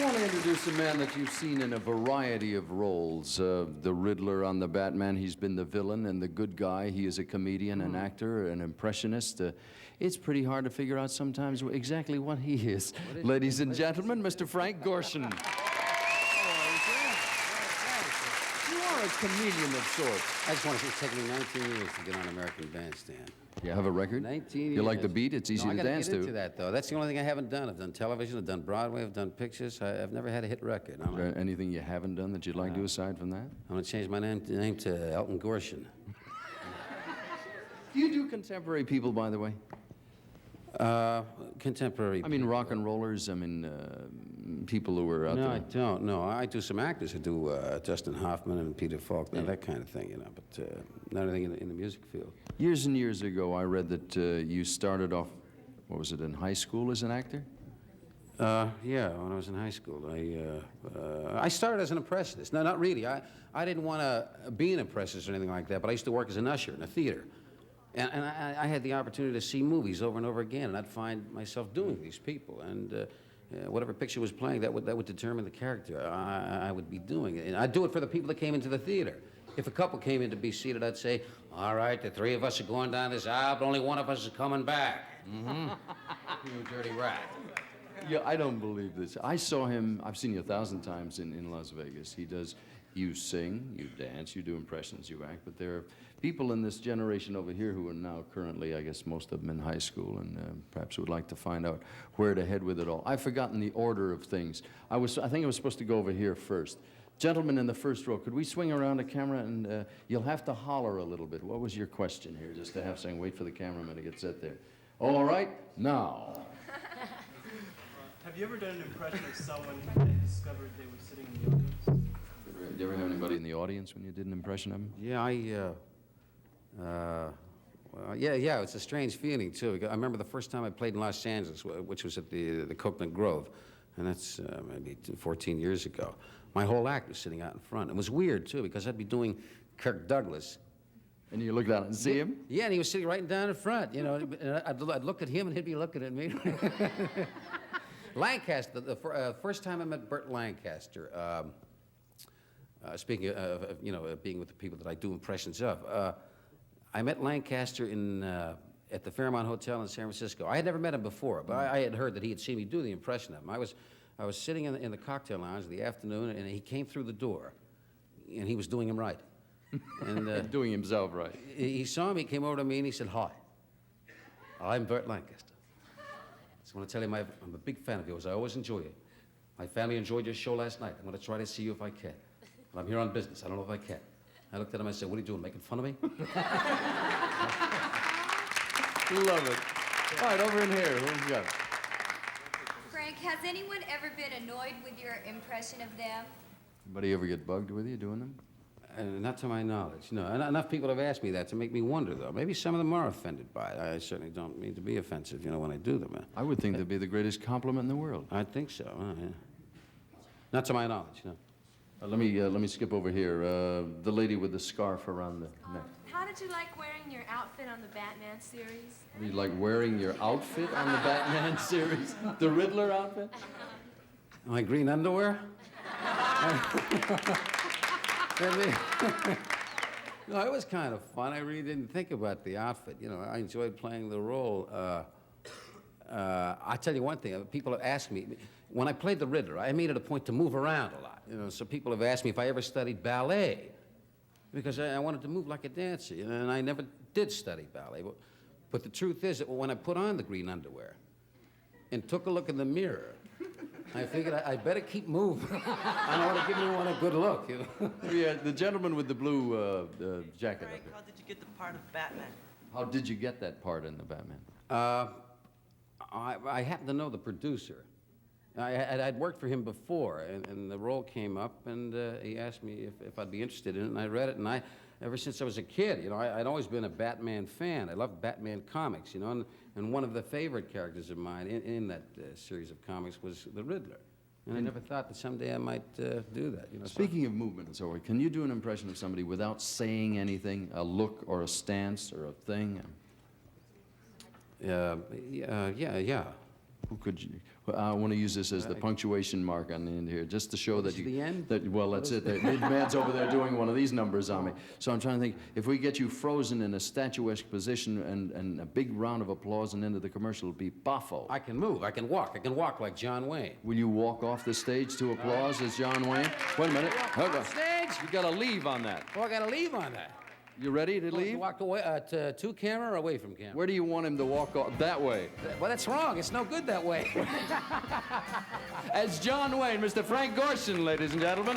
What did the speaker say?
want to introduce a man that you've seen in a variety of roles. The Riddler on the Batman, he's been the villain and the good guy. He is a comedian, an actor, an impressionist. It's pretty hard to figure out sometimes exactly what he is. Ladies and gentlemen, Mr. Frank Gorshin. You are a chameleon of sorts. I just want to say it's taken me 19 years to get on American Bandstand. You have a record? 19 years. You like the beat? It's easy to dance to. I got to get into that, though. That's the only thing I haven't done. I've done television, I've done Broadway, I've done pictures. I've never had a hit record. Is there anything you haven't done that you'd like to do aside from that? I'm going to change my name to Elton Gorshin. Do you do contemporary people, by the way? Contemporary. I mean, rock and rollers. I mean, people who were out there. No, I don't. No, I do some actors. I do Justin Hoffman and Peter Falk, that kind of thing, you know. But not anything in the music field. Years and years ago, I read that you started off, what was it, in high school as an actor? Yeah, when I was in high school, I started as an impressionist. No, not really. I didn't want to be an impressionist or anything like that. But I used to work as an usher in a theater. And I had the opportunity to see movies over and over again, and I'd find myself doing these people. And whatever picture was playing, that would determine the character I would be doing. And I'd do it for the people that came into the theater. If a couple came in to be seated, I'd say, all right, the three of us are going down this aisle, but only one of us is coming back. Mm-hmm. You dirty rat. Yeah, I don't believe this. I saw him, I've seen you 1,000 times in Las Vegas. You sing, you dance, you do impressions, you act, but there are people in this generation over here who are now currently, I guess most of them in high school, and perhaps would like to find out where to head with it all. I've forgotten the order of things. I think I was supposed to go over here first. Gentlemen in the first row, could we swing around the camera and you'll have to holler a little bit. What was your question here? Just to have saying, wait for the cameraman to get set there. All right, now. Have you ever done an impression of someone and discovered they were sitting in the audience? Did you ever have anybody in the audience when you did an impression of him? Yeah, yeah, it's a strange feeling, too. I remember the first time I played in Los Angeles, which was at the Coconut Grove, and that's maybe 14 years ago. My whole act was sitting out in front. It was weird, too, because I'd be doing Kirk Douglas. And you look down and see him? Yeah, and he was sitting right down in front, you know. And I'd look at him, and he'd be looking at me. Lancaster, the first time I met Burt Lancaster, speaking of, you know, being with the people that I do impressions of, I met Lancaster at the Fairmont Hotel in San Francisco. I had never met him before, but I had heard that he had seen me do the impression of him. I was sitting in the cocktail lounge in the afternoon, and he came through the door, and he was doing him right. And doing himself right. He saw me, came over to me, and he said, "Hi, I'm Burt Lancaster. I want to tell you, I'm a big fan of yours. I always enjoy it. My family enjoyed your show last night. I'm going to try to see you if I can. But I'm here on business. I don't know if I can." I looked at him and I said, "What are you doing, making fun of me?" Love it. All right, over in here. Who's got it? Frank, has anyone ever been annoyed with your impression of them? Anybody ever get bugged with you doing them? Not to my knowledge, no. Enough people have asked me that to make me wonder, though. Maybe some of them are offended by it. I certainly don't mean to be offensive, you know, when I do them. I would think that'd be the greatest compliment in the world. I think so, yeah. Not to my knowledge, no. Let me skip over here. The lady with the scarf around the neck. How did you like wearing your outfit on the Batman series? You like wearing your outfit on the Batman series? The Riddler outfit? My green underwear? No, it was kind of fun. I really didn't think about the outfit. You know, I enjoyed playing the role. I tell you one thing. People have asked me, when I played the Riddler, I made it a point to move around a lot. You know, so people have asked me if I ever studied ballet, because I wanted to move like a dancer. You know, and I never did study ballet. But the truth is that when I put on the green underwear and took a look in the mirror, I figured I better keep moving. I don't want to give anyone a good look, you know. Yeah, the gentleman with the blue jacket. Frank, how did you get the part of Batman? How did you get that part in the Batman? I happen to know the producer. I'd worked for him before, and the role came up, and he asked me if I'd be interested in it, and I read it, and ever since I was a kid, you know, I'd always been a Batman fan. I loved Batman comics, you know, and one of the favorite characters of mine in that series of comics was the Riddler. And I never thought that someday I might do that. You know, Speaking of movement and so on, can you do an impression of somebody without saying anything, a look or a stance or a thing? Yeah. Who could you? I want to use this as the punctuation mark on the end here, just to show that This is you. the end? Well, that's it. The man's over there doing one of these numbers on me. So I'm trying to think, if we get you frozen in a statuesque position and a big round of applause and into the commercial, it'll be Boffo. I can move. I can walk like John Wayne. Will you walk off the stage to applause as John Wayne? Wait a minute. Hold on. Stage? You got to leave on that. Oh, I got to leave on that. You ready to You leave? walk away to camera or away from camera? Where do you want him to walk off? That way. Well, that's wrong. It's no good that way. As John Wayne, Mr. Frank Gorshin, ladies and gentlemen.